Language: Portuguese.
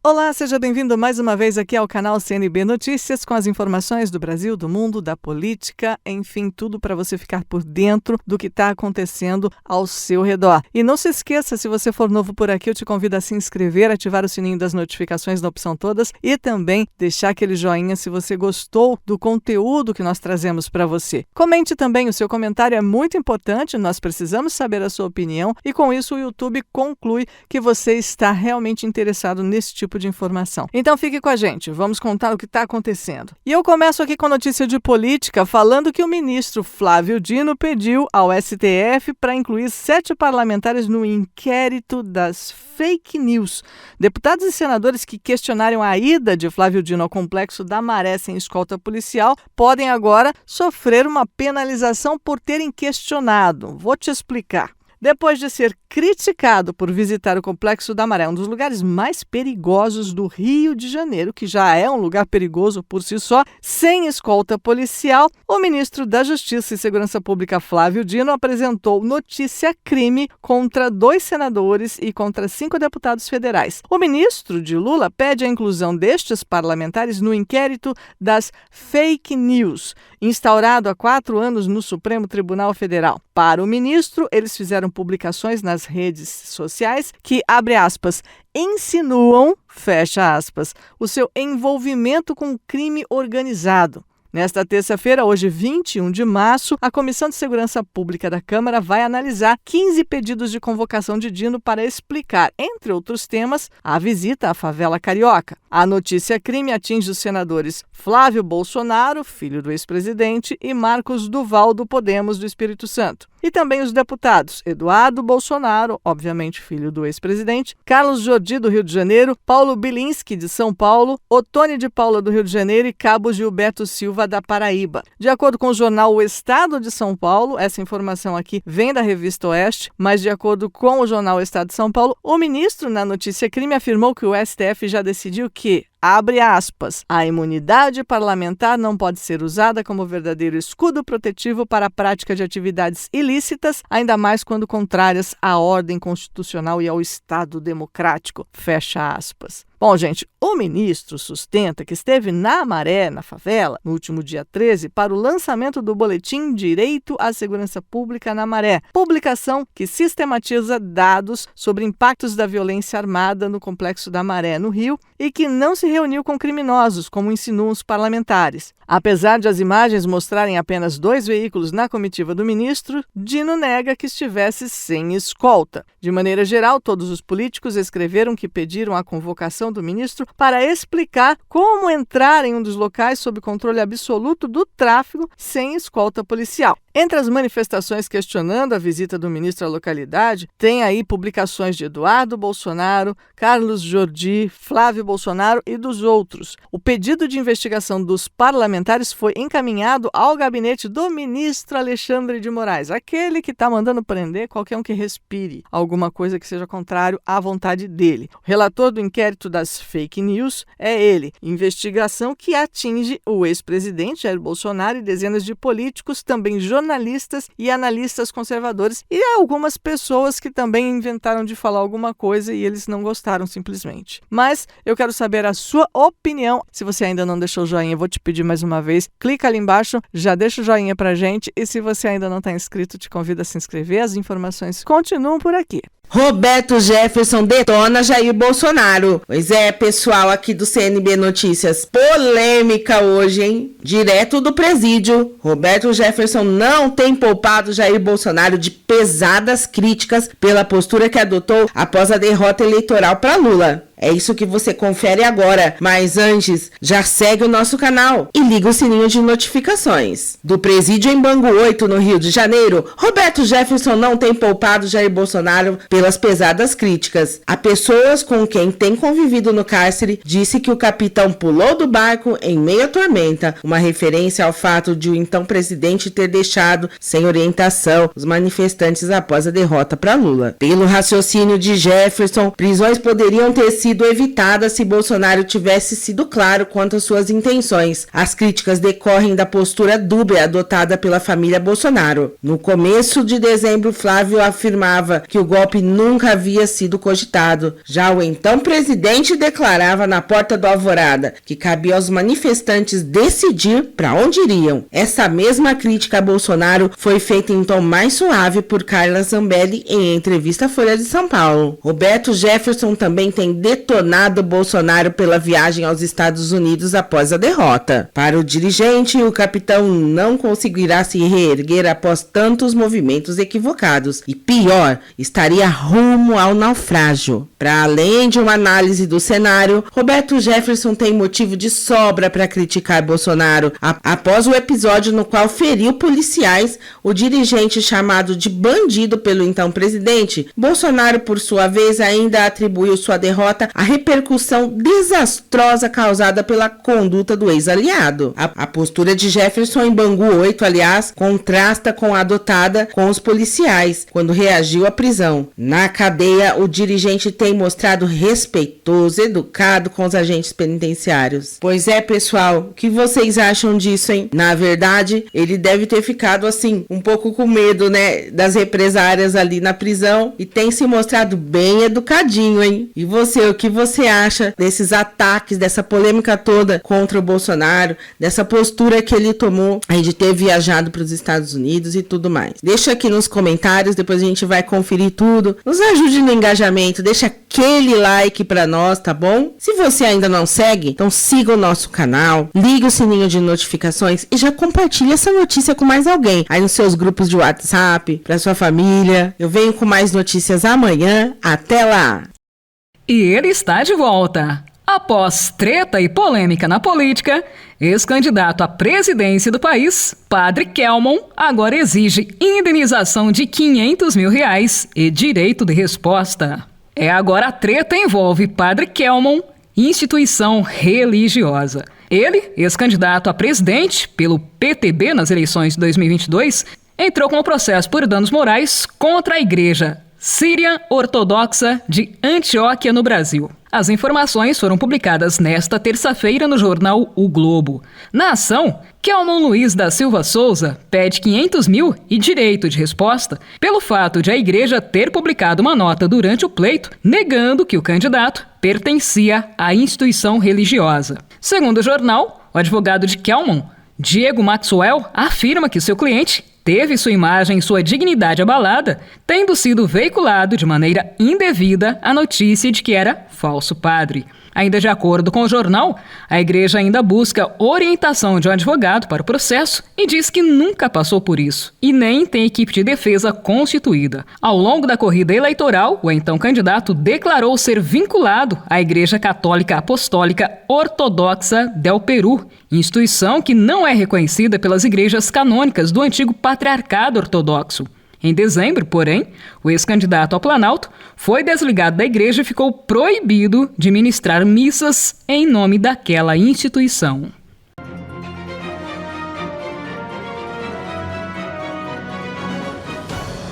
Olá, seja bem-vindo mais uma vez aqui ao canal CNB Notícias com as informações do Brasil, do mundo, da política, enfim, tudo para você ficar por dentro do que está acontecendo ao seu redor. E não se esqueça, se você for novo por aqui, eu te convido a se inscrever, ativar o sininho das notificações na opção todas e também deixar aquele joinha se você gostou do conteúdo que nós trazemos para você. Comente também, o seu comentário é muito importante, nós precisamos saber a sua opinião e com isso o YouTube conclui que você está realmente interessado nesse tipo de informação. Então fique com a gente, vamos contar o que está acontecendo. E eu começo aqui com notícia de política, falando que o ministro Flávio Dino pediu ao STF para incluir 7 parlamentares no inquérito das fake news. Deputados e senadores que questionaram a ida de Flávio Dino ao complexo da Maré sem escolta policial podem agora sofrer uma penalização por terem questionado. Vou te explicar. Depois de ser criticado por visitar o Complexo da Maré, um dos lugares mais perigosos do Rio de Janeiro, que já é um lugar perigoso por si só, sem escolta policial, o ministro da Justiça e Segurança Pública, Flávio Dino, apresentou notícia-crime contra 2 senadores e contra 5 deputados federais. O ministro de Lula pede a inclusão destes parlamentares no inquérito das fake news, instaurado há 4 anos no Supremo Tribunal Federal. Para o ministro, eles fizeram publicações nas redes sociais que, abre aspas, insinuam, fecha aspas, o seu envolvimento com o crime organizado. Nesta terça-feira, hoje 21 de março, a Comissão de Segurança Pública da Câmara vai analisar 15 pedidos de convocação de Dino para explicar, entre outros temas, a visita à favela carioca. A notícia-crime atinge os senadores Flávio Bolsonaro, filho do ex-presidente, e Marcos Duval, do Podemos do Espírito Santo. E também os deputados Eduardo Bolsonaro, obviamente filho do ex-presidente, Carlos Jordi, do Rio de Janeiro, Paulo Bilinski, de São Paulo, Otônio de Paula, do Rio de Janeiro e Cabo Gilberto Silva, da Paraíba. De acordo com o jornal O Estado de São Paulo, essa informação aqui vem da Revista Oeste, mas de acordo com o jornal O Estado de São Paulo, o ministro na notícia crime afirmou que o STF já decidiu que, abre aspas, a imunidade parlamentar não pode ser usada como verdadeiro escudo protetivo para a prática de atividades ilícitas, ainda mais quando contrárias à ordem constitucional e ao Estado democrático, fecha aspas. Bom, gente, o ministro sustenta que esteve na Maré, na favela, no último dia 13, para o lançamento do boletim Direito à Segurança Pública na Maré, publicação que sistematiza dados sobre impactos da violência armada no Complexo da Maré, no Rio, e que não se reuniu com criminosos, como insinuam os parlamentares. Apesar de as imagens mostrarem apenas 2 veículos na comitiva do ministro, Dino nega que estivesse sem escolta. De maneira geral, todos os políticos escreveram que pediram a convocação do ministro para explicar como entrar em um dos locais sob controle absoluto do tráfego sem escolta policial. Entre as manifestações questionando a visita do ministro à localidade, tem aí publicações de Eduardo Bolsonaro, Carlos Jordi, Flávio Bolsonaro e dos outros. O pedido de investigação dos parlamentares foi encaminhado ao gabinete do ministro Alexandre de Moraes, aquele que está mandando prender qualquer um que respire alguma coisa que seja contrário à vontade dele. O relator do inquérito das fake news é ele, investigação que atinge o ex-presidente Jair Bolsonaro e dezenas de políticos, também jornalistas e analistas conservadores e algumas pessoas que também inventaram de falar alguma coisa e eles não gostaram simplesmente. Mas eu quero saber a sua opinião. Se você ainda não deixou o joinha, eu vou te pedir mais uma vez, clica ali embaixo, já deixa o joinha pra gente e se você ainda não está inscrito, te convido a se inscrever. As informações continuam por aqui. Roberto Jefferson detona Jair Bolsonaro. Pois é, pessoal aqui do CNB Notícias. Polêmica hoje, hein? Direto do presídio. Roberto Jefferson não tem poupado Jair Bolsonaro de pesadas críticas pela postura que adotou após a derrota eleitoral para Lula. É isso que você confere agora, mas antes, já segue o nosso canal e liga o sininho de notificações. Do presídio em Bangu 8, no Rio de Janeiro, Roberto Jefferson não tem poupado Jair Bolsonaro pelas pesadas críticas. A pessoas com quem tem convivido no cárcere disse que o capitão pulou do barco em meio à tormenta, uma referência ao fato de o então presidente ter deixado sem orientação os manifestantes após a derrota para Lula. Pelo raciocínio de Jefferson, prisões poderiam ter sido sido evitada se Bolsonaro tivesse sido claro quanto às suas intenções. As críticas decorrem da postura dúbia adotada pela família Bolsonaro. No começo de dezembro, Flávio afirmava que o golpe nunca havia sido cogitado. Já o então presidente declarava na porta do Alvorada que cabia aos manifestantes decidir para onde iriam. Essa mesma crítica a Bolsonaro foi feita em tom mais suave por Carla Zambelli em entrevista à Folha de São Paulo. Roberto Jefferson também tem detonado Bolsonaro pela viagem aos Estados Unidos após a derrota. Para o dirigente, o capitão não conseguirá se reerguer após tantos movimentos equivocados e, pior, estaria rumo ao naufrágio. Para além de uma análise do cenário, Roberto Jefferson tem motivo de sobra para criticar Bolsonaro. Após o episódio no qual feriu policiais, o dirigente chamado de bandido pelo então presidente, Bolsonaro, por sua vez, ainda atribuiu sua derrota à repercussão desastrosa causada pela conduta do ex-aliado. A postura de Jefferson em Bangu 8, aliás, contrasta com a adotada com os policiais, quando reagiu à prisão. Na cadeia, o dirigente tem mostrado respeitoso, educado com os agentes penitenciários. Pois é, pessoal, o que vocês acham disso, hein? Na verdade, ele deve ter ficado, assim, um pouco com medo, né, das represárias ali na prisão e tem se mostrado bem educadinho, hein? E você, o que você acha desses ataques, dessa polêmica toda contra o Bolsonaro, dessa postura que ele tomou aí de ter viajado para os Estados Unidos e tudo mais? Deixa aqui nos comentários, depois a gente vai conferir tudo. Nos ajude no engajamento, deixa aquele like pra nós, tá bom? Se você ainda não segue, então siga o nosso canal, ligue o sininho de notificações e já compartilhe essa notícia com mais alguém aí nos seus grupos de WhatsApp, pra sua família. Eu venho com mais notícias amanhã. Até lá! E ele está de volta. Após treta e polêmica na política, ex-candidato à presidência do país, Padre Kelmon, agora exige indenização de R$500 mil e direito de resposta. Agora a treta envolve Padre Kelmon, instituição religiosa. Ele, ex-candidato a presidente pelo PTB nas eleições de 2022, entrou com um processo por danos morais contra a Igreja Síria Ortodoxa de Antioquia, no Brasil. As informações foram publicadas nesta terça-feira no jornal O Globo. Na ação, Kelmon Luiz da Silva Souza pede R$500 mil e direito de resposta pelo fato de a igreja ter publicado uma nota durante o pleito negando que o candidato pertencia à instituição religiosa. Segundo o jornal, o advogado de Kelmon, Diego Maxwell, afirma que seu cliente teve sua imagem e sua dignidade abalada, tendo sido veiculado de maneira indevida a notícia de que era falso padre. Ainda de acordo com o jornal, a igreja ainda busca orientação de um advogado para o processo e diz que nunca passou por isso e nem tem equipe de defesa constituída. Ao longo da corrida eleitoral, o então candidato declarou ser vinculado à Igreja Católica Apostólica Ortodoxa del Peru, instituição que não é reconhecida pelas igrejas canônicas do antigo patriarcado ortodoxo. Em dezembro, porém, o ex-candidato ao Planalto foi desligado da igreja e ficou proibido de ministrar missas em nome daquela instituição.